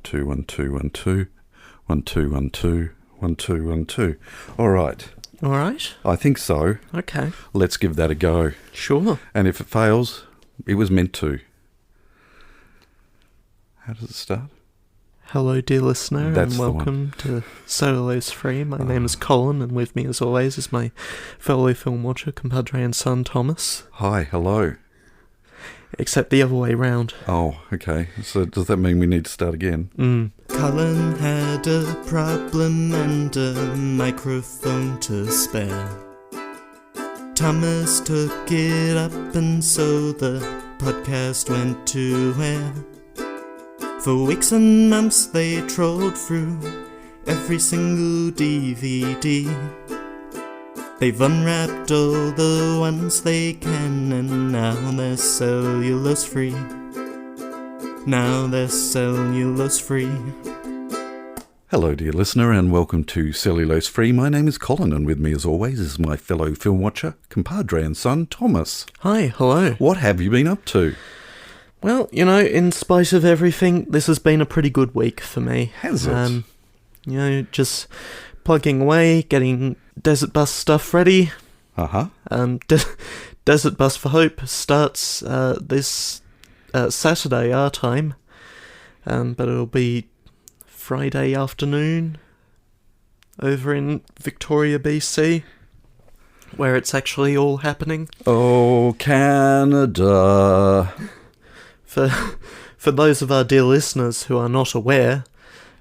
2, 1, 2, 1, 2. 1, 2, 1, 2. 1, 2, 1, 2. All right. All right. I think so. Okay. Let's give that a go. Sure. And if it fails, it was meant to. How does it start? Hello, dear listener, That's and welcome to Cellulose Free. My name is Colin, and with me, as always, is my fellow film watcher, compadre and son, Thomas. Hi, hello. Except the other way round. Oh, okay. So does that mean we need to start again? Colin had a problem and a microphone to spare. Thomas took it up and so the podcast went to air. For weeks and months they trolled through every single DVD. They've unwrapped all the ones they can and now they're cellulose free. Now they're cellulose free. Hello, dear listener, and welcome to Cellulose Free. My name is Colin, and with me, as always, is my fellow film watcher, compadre and son, Thomas. Hi, hello. What have you been up to? Well, you know, in spite of everything, this has been a pretty good week for me. Has it? You know, just plugging away, getting Desert Bus stuff ready. Uh-huh. Desert Bus for Hope starts this Saturday, our time, but it'll be Friday afternoon over in Victoria, BC, where it's actually all happening. Oh, Canada. For those of our dear listeners who are not aware,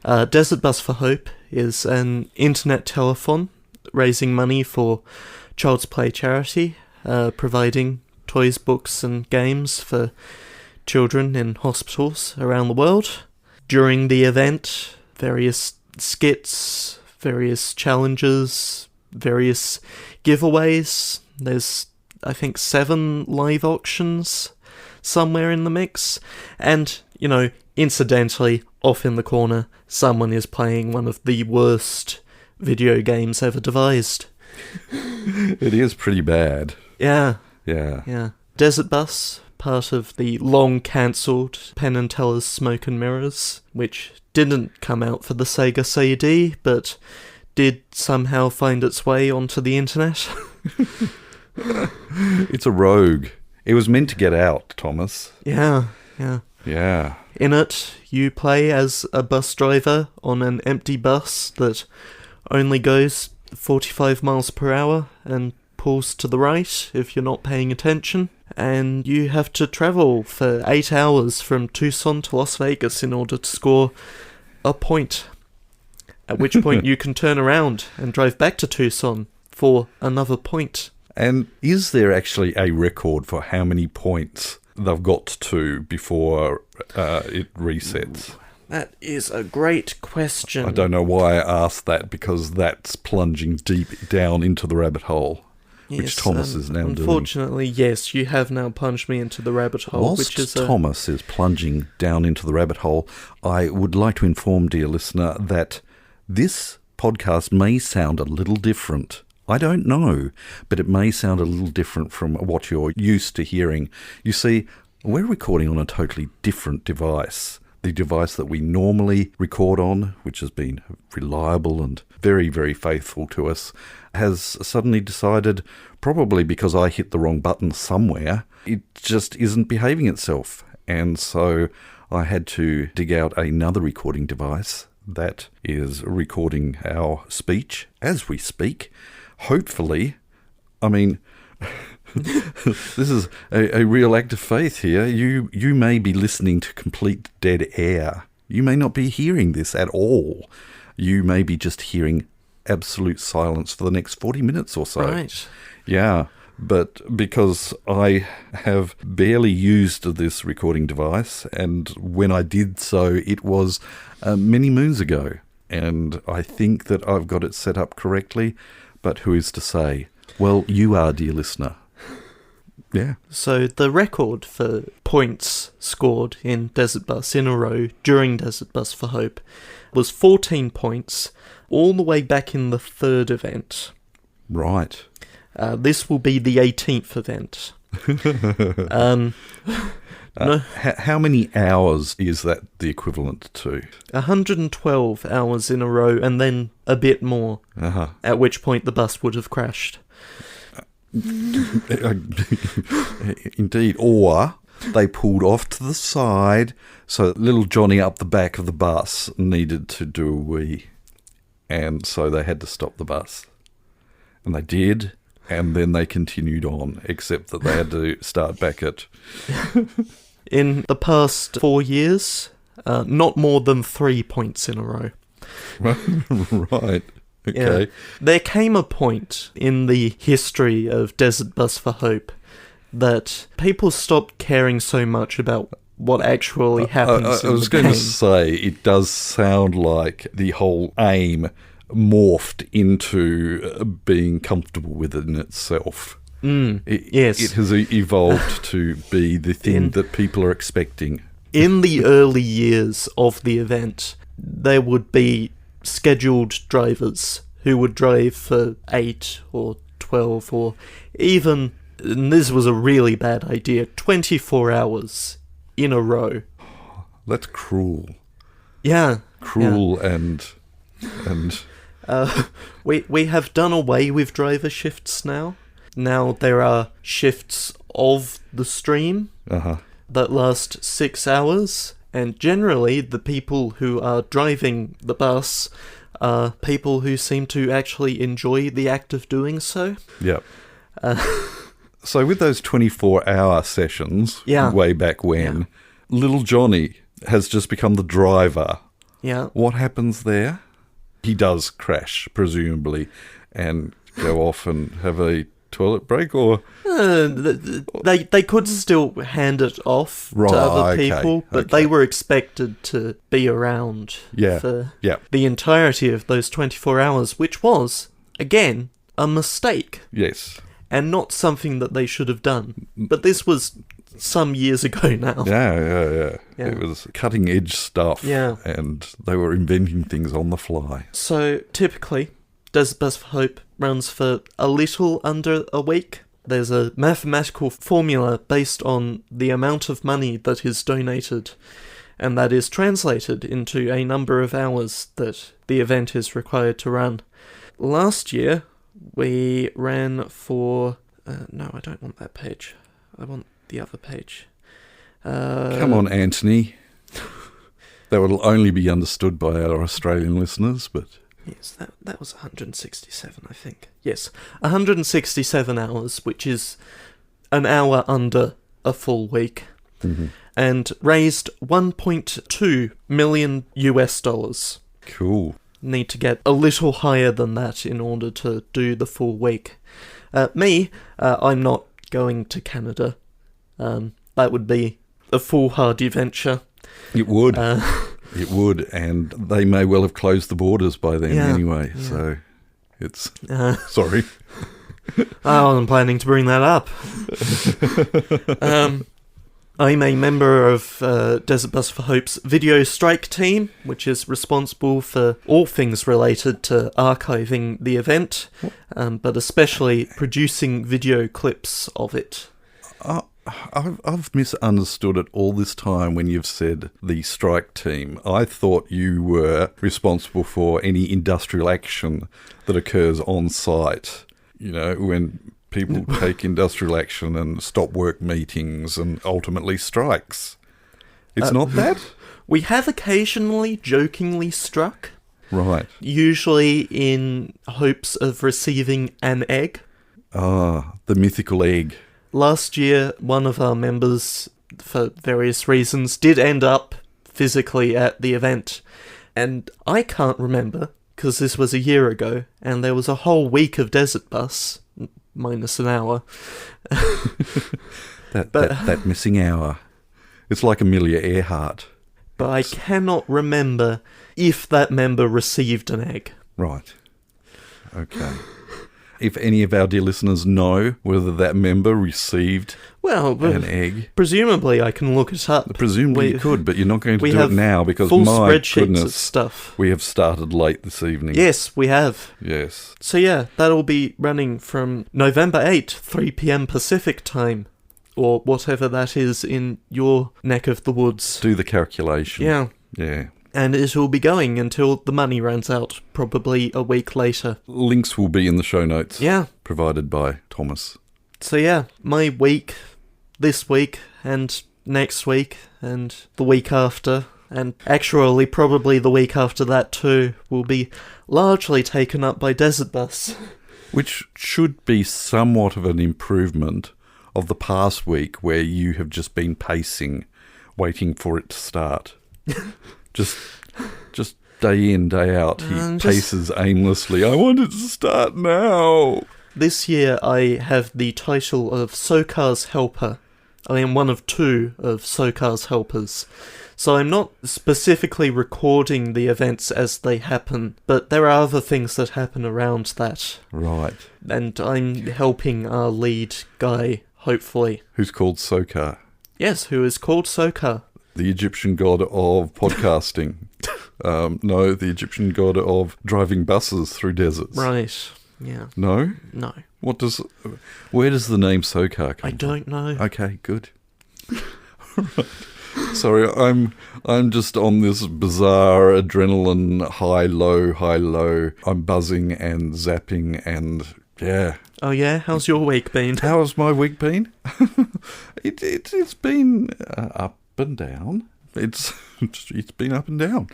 Desert Bus for Hope is an internet telethon raising money for Child's Play charity, providing toys, books and games for children in hospitals around the world. During the event, various skits, various challenges, various giveaways. There's, I think, 7 live auctions somewhere in the mix. And, you know, incidentally, off in the corner, someone is playing one of the worst video games ever devised. It is pretty bad. Yeah. Yeah. Desert Bus, part of the long-cancelled Penn and Teller's Smoke and Mirrors, which didn't come out for the Sega CD, but did somehow find its way onto the internet. It's a rogue. It was meant to get out, Thomas. Yeah. Yeah. In it, you play as a bus driver on an empty bus that only goes 45 miles per hour and pulls to the right if you're not paying attention. And you have to travel for 8 hours from Tucson to Las Vegas in order to score a point. At which point you can turn around and drive back to Tucson for another point. And is there actually a record for how many points they've got to before it resets? That is a great question. I don't know why I asked that, because that's plunging deep down into the rabbit hole, which Thomas is now doing. Unfortunately, yes, you have now plunged me into the rabbit hole. Whilst Thomas is plunging down into the rabbit hole, I would like to inform, dear listener, that this podcast may sound a little different. I don't know, but it may sound a little different from what you're used to hearing. You see, we're recording on a totally different device. The device that we normally record on, which has been reliable and very, very faithful to us, has suddenly decided, probably because I hit the wrong button somewhere, it just isn't behaving itself. And so I had to dig out another recording device that is recording our speech as we speak. Hopefully, I mean, this is a real act of faith here. You may be listening to complete dead air. You may not be hearing this at all. You may be just hearing absolute silence for the next 40 minutes or so. Right. Yeah, but because I have barely used this recording device, and when I did so, it was many moons ago, and I think that I've got it set up correctly. But who is to say? Well, you are, dear listener. Yeah. So the record for points scored in Desert Bus in a row during Desert Bus for Hope was 14 points, all the way back in the 3rd event. Right. This will be the 18th event. No. How many hours is that the equivalent to? 112 hours in a row, and then a bit more, at which point the bus would have crashed. Indeed. Or they pulled off to the side, so little Johnny up the back of the bus needed to do a wee. And so they had to stop the bus. And they did, and then they continued on, except that they had to start back at... In the past 4 years, not more than 3 points in a row. Right. Okay. Yeah. There came a point in the history of Desert Bus for Hope that people stopped caring so much about what actually happens. I was going to say, it does sound like the whole aim morphed into being comfortable within itself. Yes. It has evolved to be the thing that people are expecting. In the early years of the event, there would be scheduled drivers who would drive for 8 or 12 or even, and this was a really bad idea, 24 hours in a row. That's cruel. Yeah. Cruel and we have done away with driver shifts now. Now there are shifts of the stream that last 6 hours, and generally the people who are driving the bus are people who seem to actually enjoy the act of doing so. Yep. So with those 24-hour sessions, way back when, little Johnny has just become the driver. Yeah. What happens there? He does crash, presumably, and go off and have a toilet break, or... They could still hand it off to other people, but they were expected to be around for the entirety of those 24 hours, which was, again, a mistake. Yes. And not something that they should have done. But this was some years ago now. Yeah. It was cutting-edge stuff, and they were inventing things on the fly. So, typically, Desert Bus for Hope runs for a little under a week. There's a mathematical formula based on the amount of money that is donated, and that is translated into a number of hours that the event is required to run. Last year, we ran for... no, I don't want that page. I want the other page. Come on, Anthony. That will only be understood by our Australian listeners, but... Yes, that was 167, I think. Yes, 167 hours, which is an hour under a full week, and raised $1.2 million US. Cool. Need to get a little higher than that in order to do the full week. I'm not going to Canada. That would be a foolhardy venture. It would. It would, and they may well have closed the borders by then anyway, so it's... sorry. I'm planning to bring that up. I'm a member of Desert Bus for Hope's video strike team, which is responsible for all things related to archiving the event, but especially producing video clips of it. I've misunderstood it all this time when you've said the strike team. I thought you were responsible for any industrial action that occurs on site. You know, when people take industrial action and stop work meetings and ultimately strikes. It's not that? We have occasionally jokingly struck. Right. Usually in hopes of receiving an egg. Ah, the mythical egg. Last year, one of our members, for various reasons, did end up physically at the event. And I can't remember, because this was a year ago, and there was a whole week of Desert Bus, minus an hour. that missing hour. It's like Amelia Earhart. But I cannot remember if that member received an egg. Right. Okay. If any of our dear listeners know whether that member received an egg. Presumably I can look it up. Presumably you could, but you're not going to do it now because, full my spreadsheets goodness, of stuff. We have started late this evening. Yes, we have. Yes. So yeah, that'll be running from November 8th, 3 p.m. Pacific time. or whatever that is in your neck of the woods. Do the calculation. Yeah. Yeah. And it will be going until the money runs out, probably a week later. Links will be in the show notes. Yeah. Provided by Thomas. So yeah, my week, this week, and next week, and the week after, and actually probably the week after that too, will be largely taken up by Desert Bus. Which should be somewhat of an improvement of the past week where you have just been pacing, waiting for it to start. just day in, day out, he paces aimlessly. I want it to start now. This year I have the title of Sokar's Helper. I am one of 2 of Sokar's helpers. So I'm not specifically recording the events as they happen, but there are other things that happen around that. Right. And I'm helping our lead guy, hopefully. Who's called Sokar. Yes, who is called Sokar. The Egyptian god of podcasting. No, the Egyptian god of driving buses through deserts. Right, yeah. No? No. Where does the name Sokar come from? I don't know. Okay, good. Right. Sorry, I'm just on this bizarre adrenaline high low. I'm buzzing and zapping and yeah. Oh yeah, how's your week been? How's my week been? It's been up and down. It's been up and down.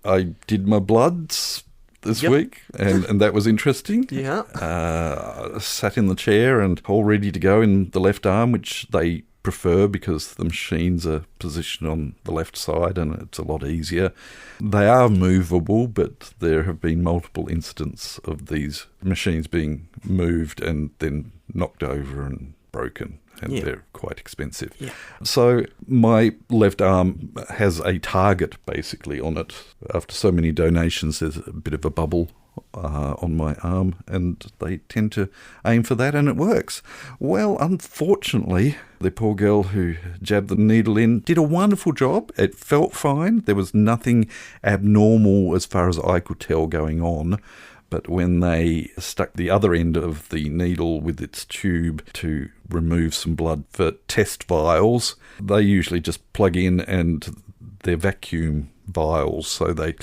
I did my bloods this week, and that was interesting. Yeah. Sat in the chair and all ready to go in the left arm, which they prefer because the machines are positioned on the left side and it's a lot easier. They are movable, but there have been multiple incidents of these machines being moved and then knocked over and broken, and they're quite expensive. Yeah. So my left arm has a target basically on it. After so many donations, there's a bit of a bubble on my arm, and they tend to aim for that, and it works. Well, unfortunately, the poor girl who jabbed the needle in did a wonderful job. It felt fine. There was nothing abnormal as far as I could tell going on. But when they stuck the other end of the needle with its tube to remove some blood for test vials, they usually just plug in and they're vacuum vials, so they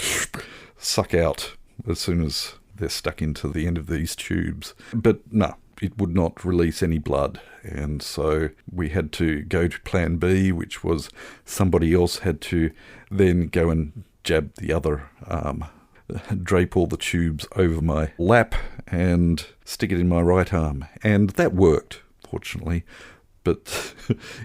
suck out as soon as they're stuck into the end of these tubes. But no, it would not release any blood. And so we had to go to plan B, which was somebody else had to then go and jab the other arm, drape all the tubes over my lap and stick it in my right arm. And that worked, fortunately. But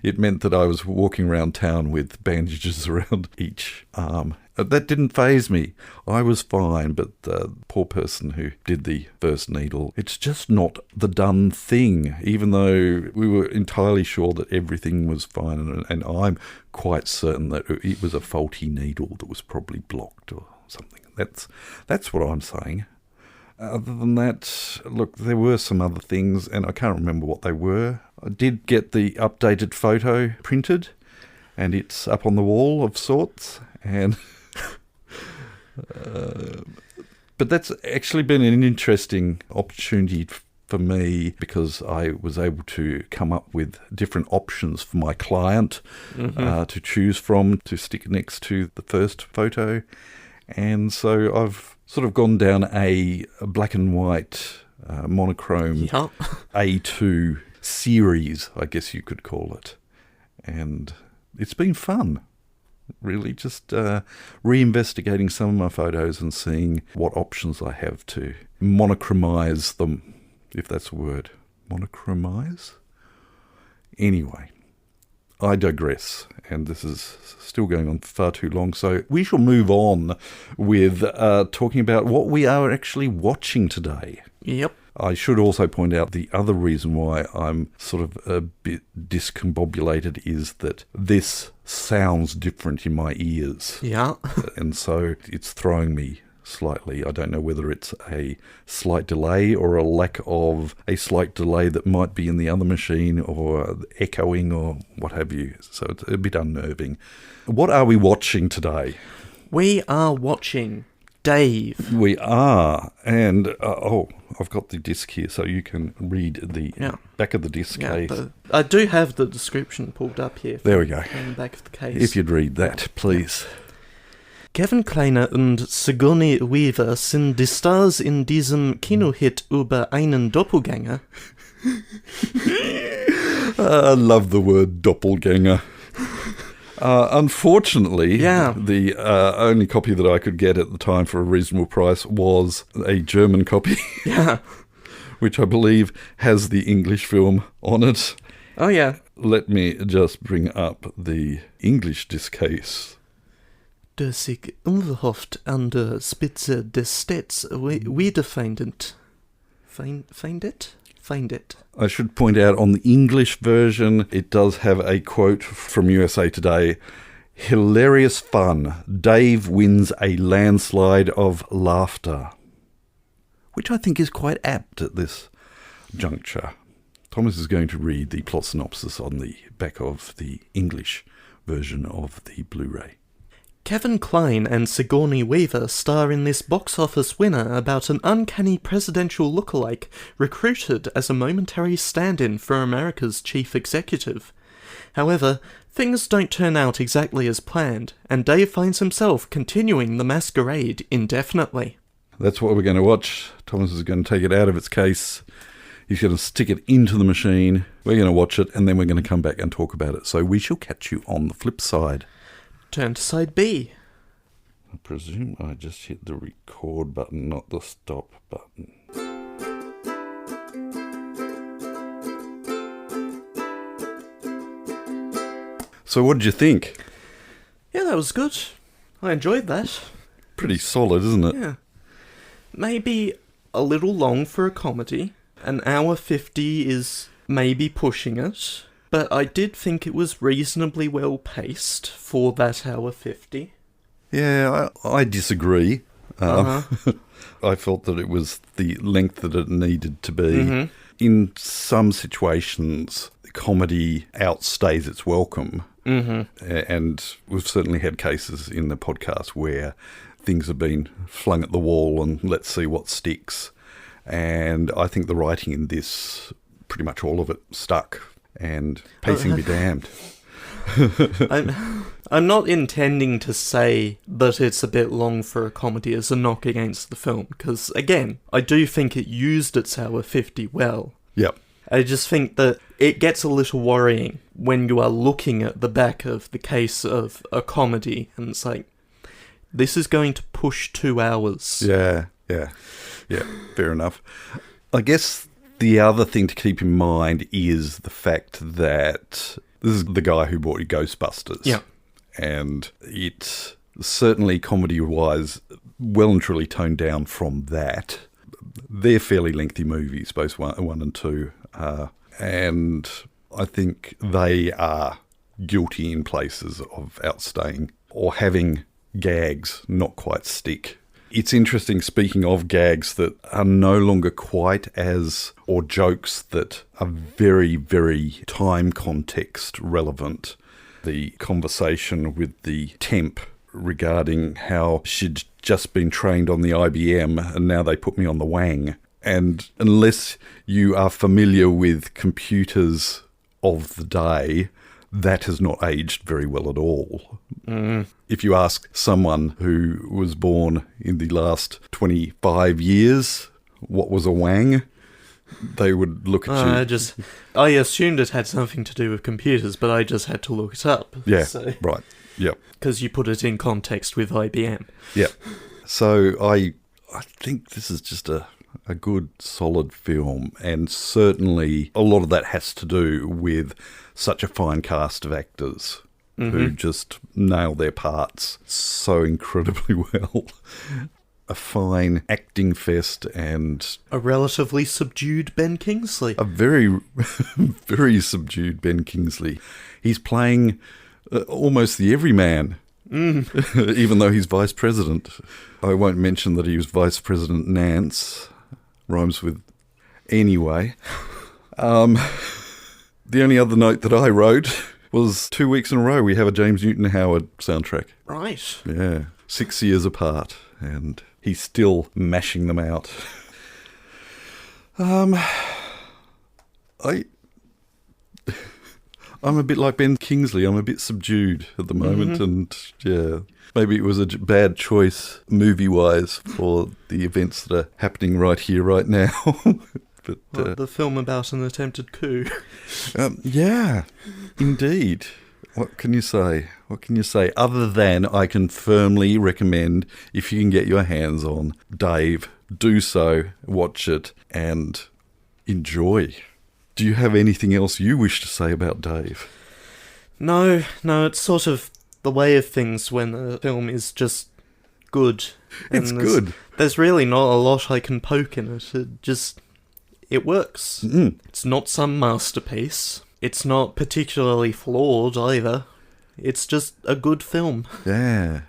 it meant that I was walking around town with bandages around each arm. That didn't faze me. I was fine, but the poor person who did the first needle, it's just not the done thing, even though we were entirely sure that everything was fine. And I'm quite certain that it was a faulty needle that was probably blocked or something. That's what I'm saying. Other than that, look, there were some other things, and I can't remember what they were. I did get the updated photo printed, and it's up on the wall of sorts, and but that's actually been an interesting opportunity for me because I was able to come up with different options for my client to choose from to stick next to the first photo. And so I've sort of gone down a black and white monochrome A2 series, I guess you could call it. And it's been fun, really, just reinvestigating some of my photos and seeing what options I have to monochromize them, if that's a word. Monochromize? Anyway, I digress, and this is still going on far too long, so we shall move on with talking about what we are actually watching today. Yep. I should also point out the other reason why I'm sort of a bit discombobulated is that this sounds different in my ears. Yeah. And so it's throwing me slightly. I don't know whether it's a slight delay or a lack of a slight delay that might be in the other machine or echoing or what have you. So it's a bit unnerving. What are we watching today? We are watching Dave. We are. And, I've got the disc here, so you can read the back of the disc case. I do have the description pulled up here. There we go. On the back of the case. If you'd read that, please. Kevin Kleiner und Sigourney Weaver sind die Stars in diesem Kinohit über einen Doppelgänger. I love the word doppelganger. Unfortunately, the only copy that I could get at the time for a reasonable price was a German copy, which I believe has the English film on it. Oh, yeah. Let me just bring up the English disc case. Der sich unverhofft an der Spitze des Städts wiederfindet. Find it? I should point out on the English version, it does have a quote from USA Today. Hilarious fun. Dave wins a landslide of laughter. Which I think is quite apt at this juncture. Thomas is going to read the plot synopsis on the back of the English version of the Blu-ray. Kevin Kline and Sigourney Weaver star in this box office winner about an uncanny presidential lookalike recruited as a momentary stand-in for America's chief executive. However, things don't turn out exactly as planned, and Dave finds himself continuing the masquerade indefinitely. That's what we're going to watch. Thomas is going to take it out of its case. He's going to stick it into the machine. We're going to watch it, and then we're going to come back and talk about it. So we shall catch you on the flip side. Turn to side B. I presume I just hit the record button, not the stop button. So what did you think? Yeah, that was good. I enjoyed that. Pretty solid, isn't it? Yeah. Maybe a little long for a comedy. An hour 50 is maybe pushing it. But I did think it was reasonably well paced for that hour 50. Yeah, I disagree. I felt that it was the length that it needed to be. Mm-hmm. In some situations, comedy outstays its welcome. Mm-hmm. And we've certainly had cases in the podcast where things have been flung at the wall and let's see what sticks. And I think the writing in this, pretty much all of it, stuck. And pacing be damned. I'm not intending to say that it's a bit long for a comedy as a knock against the film, because, again, I do think it used its hour 50 well. Yep. I just think that it gets a little worrying when you are looking at the back of the case of a comedy, and it's like, this is going to push 2 hours. Yeah, fair enough. I guess the other thing to keep in mind is the fact that this is the guy who brought you Ghostbusters. Yeah. And it certainly, comedy-wise, well and truly toned down from that. They're fairly lengthy movies, both one and two. And I think they are guilty in places of outstaying or having gags not quite stick. It's interesting, speaking of gags that are no longer quite as, or jokes that are very, very time context relevant. The conversation with the temp regarding how she'd just been trained on the IBM and now they put me on the Wang. And unless you are familiar with computers of the day, that has not aged very well at all. Mm. If you ask someone who was born in the last 25 years what was a Wang, they would look at you. I assumed it had something to do with computers, but I just had to look it up. Yeah, right. Yep. Because you put it in context with IBM. Yep. So I think this is just a good, solid film, and certainly a lot of that has to do with such a fine cast of actors who just nail their parts so incredibly well. A fine acting fest and a relatively subdued Ben Kingsley. A very, very subdued Ben Kingsley. He's playing almost the everyman, even though he's vice president. I won't mention that he was Vice President Nance. Rhymes with anyway. The only other note that I wrote was 2 weeks in a row we have a James Newton Howard soundtrack. Right. Yeah. 6 years apart. And he's still mashing them out. I'm a bit like Ben Kingsley. I'm a bit subdued at the moment, and yeah, maybe it was a bad choice movie-wise for the events that are happening right here, right now. But the film about an attempted coup. yeah, indeed. What can you say? What can you say? Other than I can firmly recommend, if you can get your hands on Dave, do so, watch it, and enjoy. Do you have anything else you wish to say about Dave? No, it's sort of the way of things when a film is just good. It's good. There's really not a lot I can poke in it. It works. It's not some masterpiece. It's not particularly flawed either. It's just a good film. Yeah.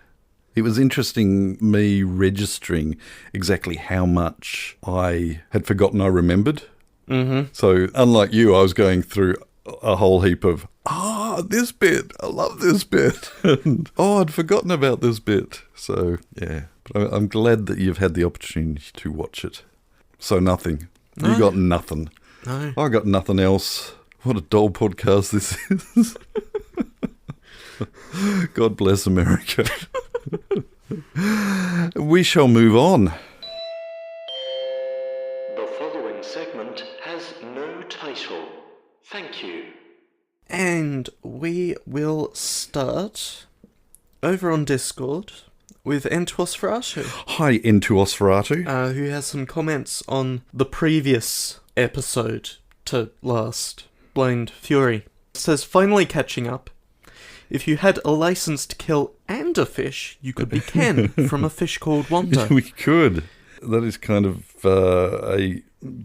It was interesting me registering exactly how much I had forgotten I remembered. So, unlike you, I was going through a whole heap of, this bit, I love this bit. And, I'd forgotten about this bit. So, yeah. But I'm glad that you've had the opportunity to watch it. So, nothing. No. You got nothing. No. I got nothing else. What a dull podcast this is. God bless America. We shall move on. The following segment has no title. Thank you. And we will start over on Discord with Entuosferatu. Hi, Entuosferatu. Who has some comments on the previous episode to last, Blind Fury. It says, finally catching up. If you had a license to kill and a fish, you could be Ken from A Fish Called Wanda. We could. That is kind of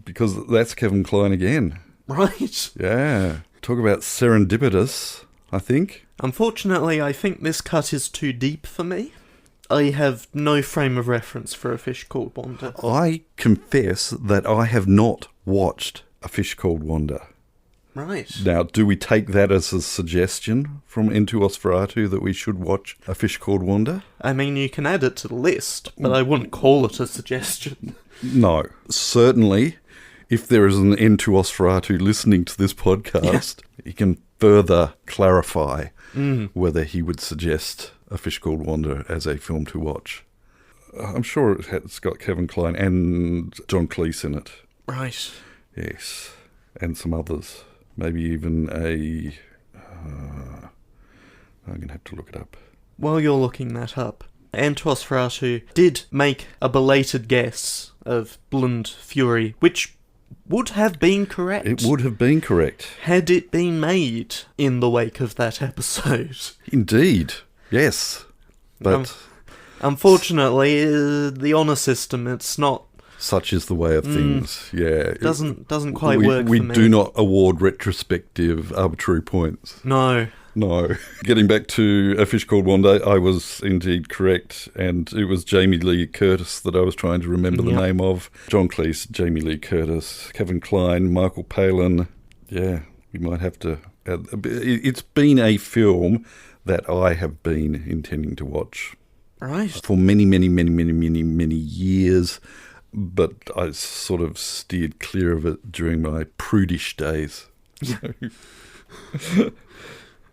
because that's Kevin Kline again. Right. Yeah. Talk about serendipitous, I think. Unfortunately, I think this cut is too deep for me. I have no frame of reference for A Fish Called Wanda. I confess that I have not watched A Fish Called Wanda. Right. Now, do we take that as a suggestion from Entuosferatu that we should watch A Fish Called Wanda? I mean, you can add it to the list, but I wouldn't call it a suggestion. No. Certainly, if there is an Entuosferatu listening to this podcast, he can further clarify whether he would suggest A Fish Called Wanda as a film to watch. I'm sure it's got Kevin Kline and John Cleese in it. Right. Yes. And some others. Maybe even I'm going to have to look it up. While you're looking that up, Entuosferatu did make a belated guess of Blind Fury, which would have been correct. It would have been correct. Had it been made in the wake of that episode. Indeed. Yes. But unfortunately, the honour system, it's not... Such is the way of things, yeah. Doesn't quite work for me. We do not award retrospective arbitrary points. No. Getting back to A Fish Called Wanda, I was indeed correct, and it was Jamie Lee Curtis that I was trying to remember the name of. John Cleese, Jamie Lee Curtis, Kevin Kline, Michael Palin. Yeah, we might have to add... It's been a film that I have been intending to watch. Right. For many, many, many, many, many, many years. But I sort of steered clear of it during my prudish days.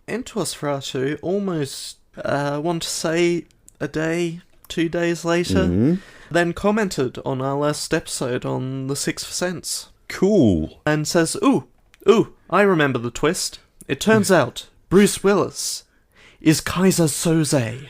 Entuosferatu almost, want to say a day, 2 days later, then commented on our last episode on The Sixth Sense. Cool. And says, ooh, I remember the twist. It turns out Bruce Willis is Kaiser Soze.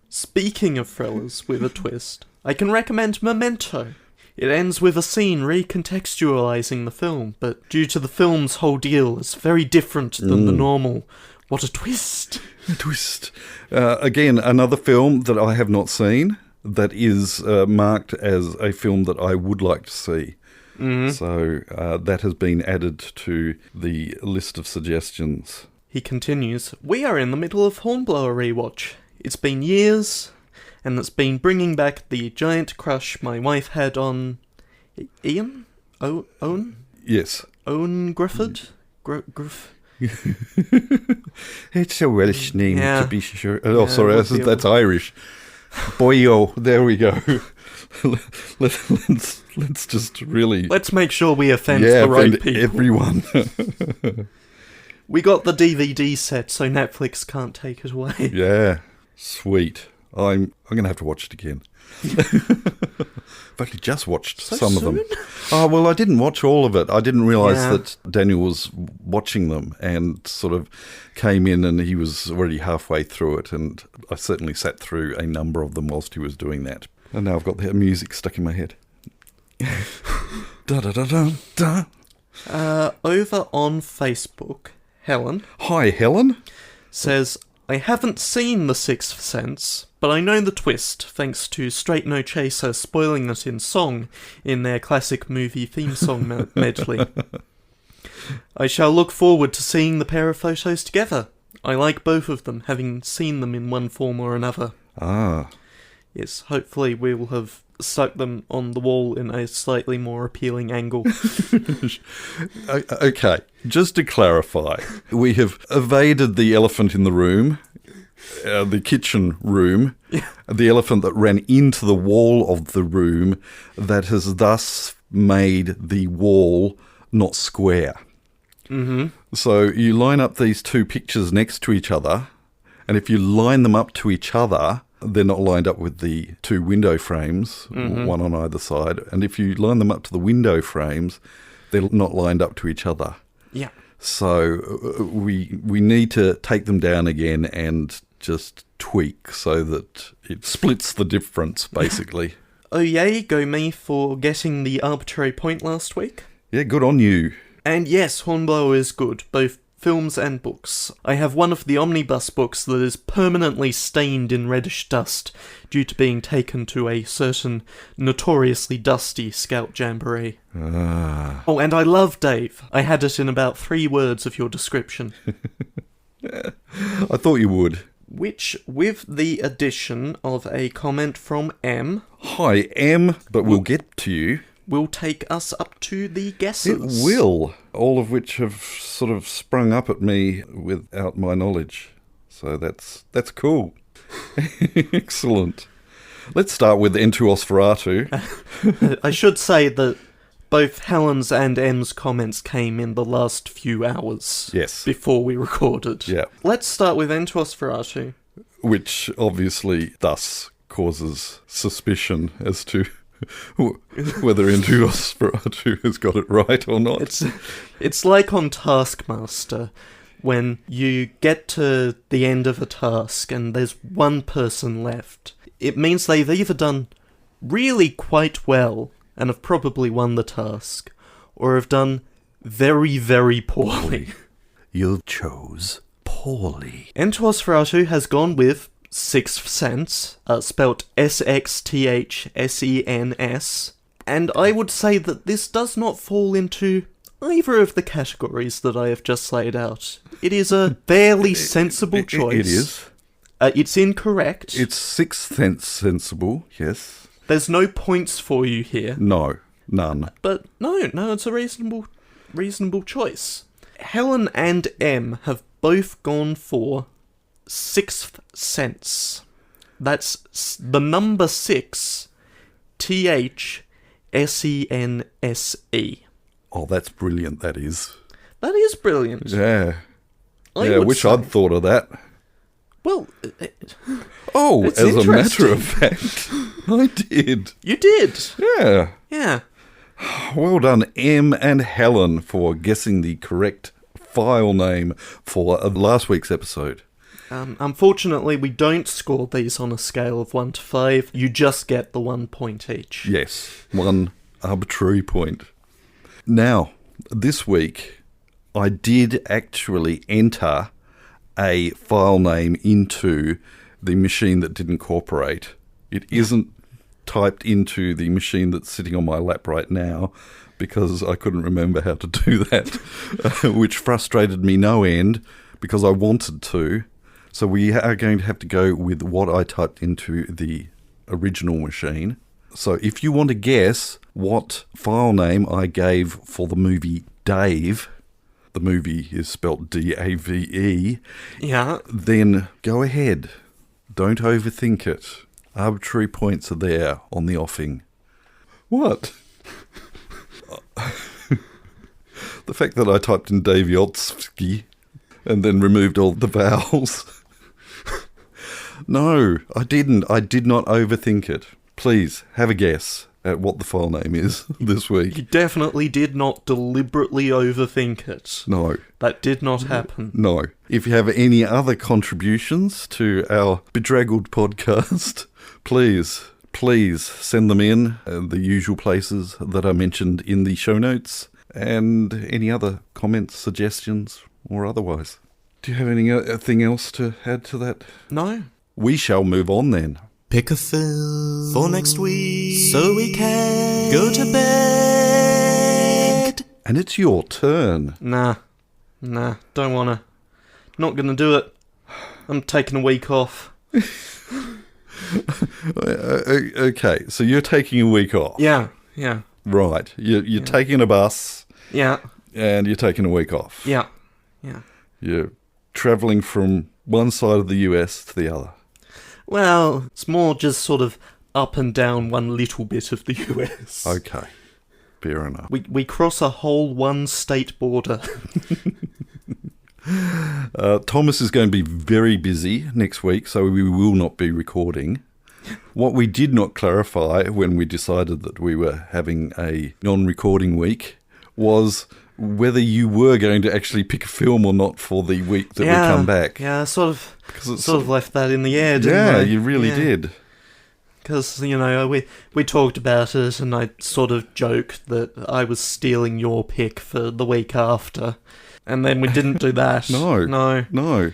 Speaking of thrillers with a twist, I can recommend Memento. It ends with a scene recontextualising the film, but due to the film's whole deal, it's very different than the normal. What a twist! A twist. Again, another film that I have not seen that is marked as a film that I would like to see. So that has been added to the list of suggestions. He continues, we are in the middle of Hornblower rewatch. It's been years... and it's been bringing back the giant crush my wife had on... Ian? Owen? Yes. Owen Griffith? It's a Welsh name, to be sure. Oh, sorry, that's Irish. Boyo, there we go. Let's just really... Let's make sure we offend the right offend people. everyone. We got the DVD set, so Netflix can't take it away. Yeah, sweet. I'm going to have to watch it again. I've actually just watched some of them. Oh, well, I didn't watch all of it. I didn't realise that Daniel was watching them and sort of came in and he was already halfway through it, and I certainly sat through a number of them whilst he was doing that. And now I've got the music stuck in my head. Da-da-da-da-da. Over on Facebook, Helen Hi, Helen. says, I haven't seen The Sixth Sense, but I know the twist, thanks to Straight No Chaser spoiling it in song in their classic movie theme song medley. I shall look forward to seeing the pair of photos together. I like both of them, having seen them in one form or another. Ah. Yes, hopefully we will have stuck them on the wall in a slightly more appealing angle. Okay, just to clarify, we have evaded the elephant in the room, the kitchen room, the elephant that ran into the wall of the room that has thus made the wall not square. Mm-hmm. So you line up these two pictures next to each other, and if you line them up to each other, they're not lined up with the two window frames, one on either side. And if you line them up to the window frames, they're not lined up to each other. Yeah. So we need to take them down again and just tweak so that it splits the difference, basically. Oh yay, go me for getting the arbitrary point last week. Yeah, good on you. And yes, Hornblower is good, both films and books. I have one of the omnibus books that is permanently stained in reddish dust due to being taken to a certain notoriously dusty Scout Jamboree. Ah. Oh, and I love Dave. I had it in about 3 words of your description. I thought you would. Which, with the addition of a comment from M... Hi, M, but we'll get to you. Will take us up to the guesses. It will, all of which have sort of sprung up at me without my knowledge. So that's cool. Excellent. Let's start with Entuos Ferratu. I should say that both Helen's and M's comments came in the last few hours. Yes. Before we recorded. Yeah. Let's start with Entuos Ferratu. Which obviously thus causes suspicion as to whether Entuos Ferratu has got it right or not. It's like on Taskmaster, when you get to the end of a task and there's one person left. It means they've either done really quite well and have probably won the task, or have done very, very poorly. You chose poorly. Entuos Ferratu has gone with Sixth Sense, spelt SXTHSENS, and I would say that this does not fall into either of the categories that I have just laid out. It is a fairly sensible choice. It is. It's incorrect. It's Sixth Sense sensible, yes. There's no points for you here. No, none. But no, it's a reasonable choice. Helen and M have both gone for Sixth Sense. That's the number 6, THSENSE. Oh, that's brilliant, that is. That is brilliant. Yeah. I wish I'd thought of that. Well, Oh, it's as a matter interesting. of fact, I did. You did. Yeah. Yeah. Well done, M and Helen, for guessing the correct file name for last week's episode. Unfortunately, we don't score these on a scale of 1 to 5. You just get the 1 point each. Yes, 1 arbitrary point. Now, this week, I did actually enter a file name into the machine that didn't cooperate. It isn't typed into the machine that's sitting on my lap right now because I couldn't remember how to do that, which frustrated me no end because I wanted to. So we are going to have to go with what I typed into the original machine. So if you want to guess what file name I gave for the movie Dave, the movie is spelt D-A-V-E, Yeah. then go ahead. Don't overthink it. Arbitrary points are there on the offing. What? The fact that I typed in Daviotsky and then removed all the vowels. No, I didn't. I did not overthink it. Please, have a guess at what the file name is this week. You definitely did not deliberately overthink it. No. That did not happen. No. If you have any other contributions to our bedraggled podcast, please send them in the usual places that are mentioned in the show notes, and any other comments, suggestions, or otherwise. Do you have anything else to add to that? No. We shall move on then. Pick a film for next week so we can go to bed. And it's your turn. Nah, don't wanna. Not gonna do it. I'm taking a week off. Okay, so you're taking a week off. Yeah. Right. You're taking a bus. Yeah. And you're taking a week off. Yeah. You're travelling from one side of the US to the other. Well, it's more just sort of up and down one little bit of the US. Okay. Fair enough. We cross a whole one-state border. Thomas is going to be very busy next week, so we will not be recording. What we did not clarify when we decided that we were having a non-recording week was whether you were going to actually pick a film or not for the week that we come back. Yeah, I sort of left that in the air, didn't I? Yeah, you really did. Because, we talked about it, and I sort of joked that I was stealing your pick for the week after. And then we didn't do that. No.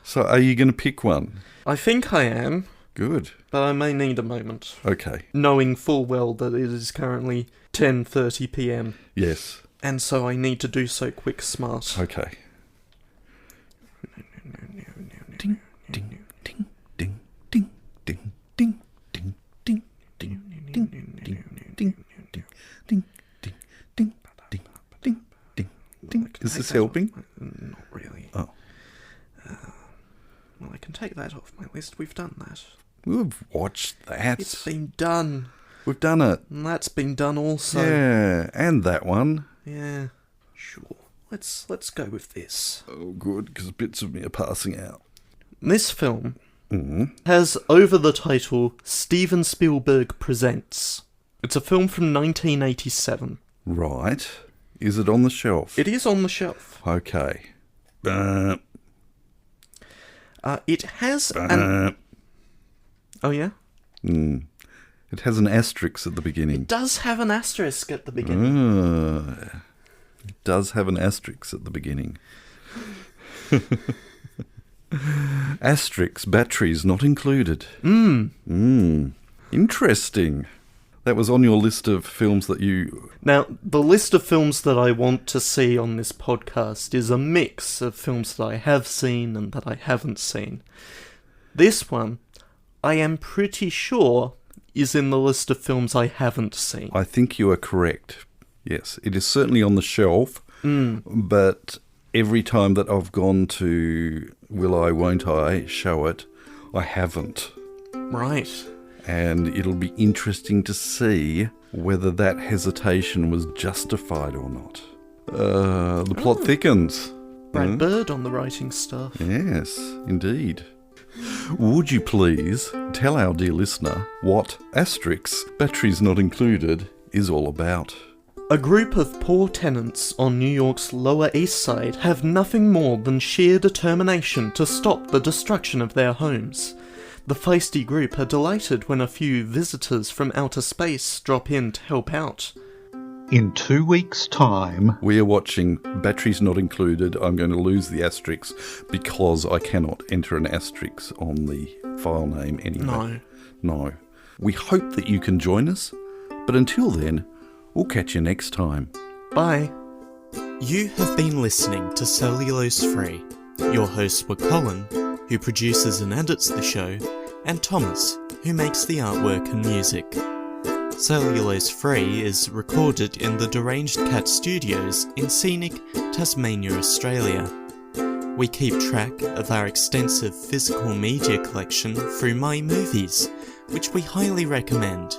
So are you going to pick one? I think I am. Good. But I may need a moment. Okay. Knowing full well that it is currently 10:30 p.m. Yes. And so I need to do so quick smart. Okay. Ding, ding, ding, ding, ding, ding, ding, ding, ding, ding, ding, ding, ding, ding, ding, ding. Is this helping? Not really. Oh. Well, I can take that off my list. We've done that. We've watched that. It's been done. We've done it. And that's been done also. Yeah, and that one. Yeah. Sure. Let's go with this. Oh, good, because bits of me are passing out. This film has over the title Steven Spielberg Presents. It's a film from 1987. Right. Is it on the shelf? It is on the shelf. Okay. It has an... Oh, yeah? It has an asterisk at the beginning. It does have an asterisk at the beginning. It does have an asterisk at the beginning. Asterisk, batteries not included. Interesting. That was on your list of films that you... Now, the list of films that I want to see on this podcast is a mix of films that I have seen and that I haven't seen. This one, I am pretty sure, is in the list of films I haven't seen. I think you are correct. Yes, it is certainly on the shelf, but every time that I've gone to Will I, Won't I show it, I haven't. Right. And it'll be interesting to see whether that hesitation was justified or not. The plot thickens. Brad Bird on the writing staff. Yes, indeed. Would you please tell our dear listener what asterisk, batteries not included, is all about? A group of poor tenants on New York's Lower East Side have nothing more than sheer determination to stop the destruction of their homes. The feisty group are delighted when a few visitors from outer space drop in to help out. In 2 weeks' time... We are watching Batteries Not Included. I'm going to lose the asterisk because I cannot enter an asterisk on the file name anyway. No. We hope that you can join us, but until then, we'll catch you next time. Bye. You have been listening to Cellulose Free. Your hosts were Colin, who produces and edits the show, and Thomas, who makes the artwork and music. Cellulose Free is recorded in the Deranged Cat Studios in scenic Tasmania, Australia. We keep track of our extensive physical media collection through My Movies, which we highly recommend.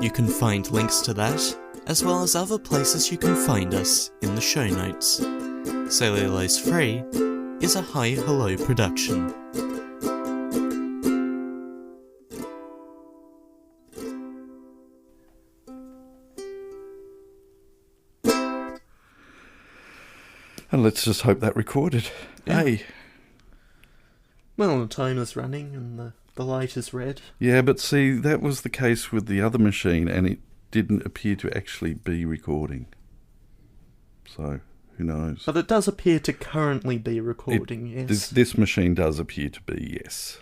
You can find links to that, as well as other places you can find us in the show notes. Cellulose Free is a Hi Hello production. And let's just hope that recorded. Yeah. Hey. Well, the timer's running and the light is red. Yeah, but see, that was the case with the other machine, and it didn't appear to actually be recording. So, who knows? But it does appear to currently be recording, yes. This machine does appear to be, yes.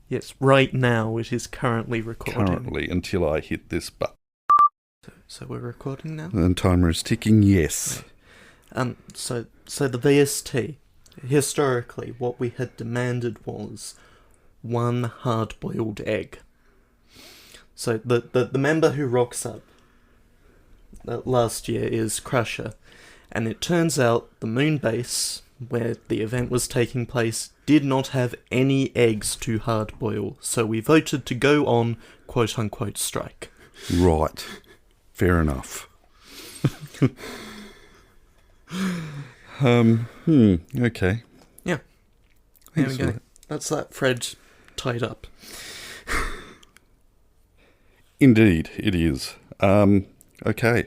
Yes, right now it is currently recording. Currently, until I hit this button. So we're recording now? And timer is ticking, yes. Right. So the VST, historically, what we had demanded was one hard-boiled egg. So the member who rocks up last year is Crusher, and it turns out the moon base, where the event was taking place, did not have any eggs to hard-boil, so we voted to go on quote-unquote strike. Right. Fair enough. Okay. Yeah. There we go. That's that thread tied up. Indeed, it is. Okay.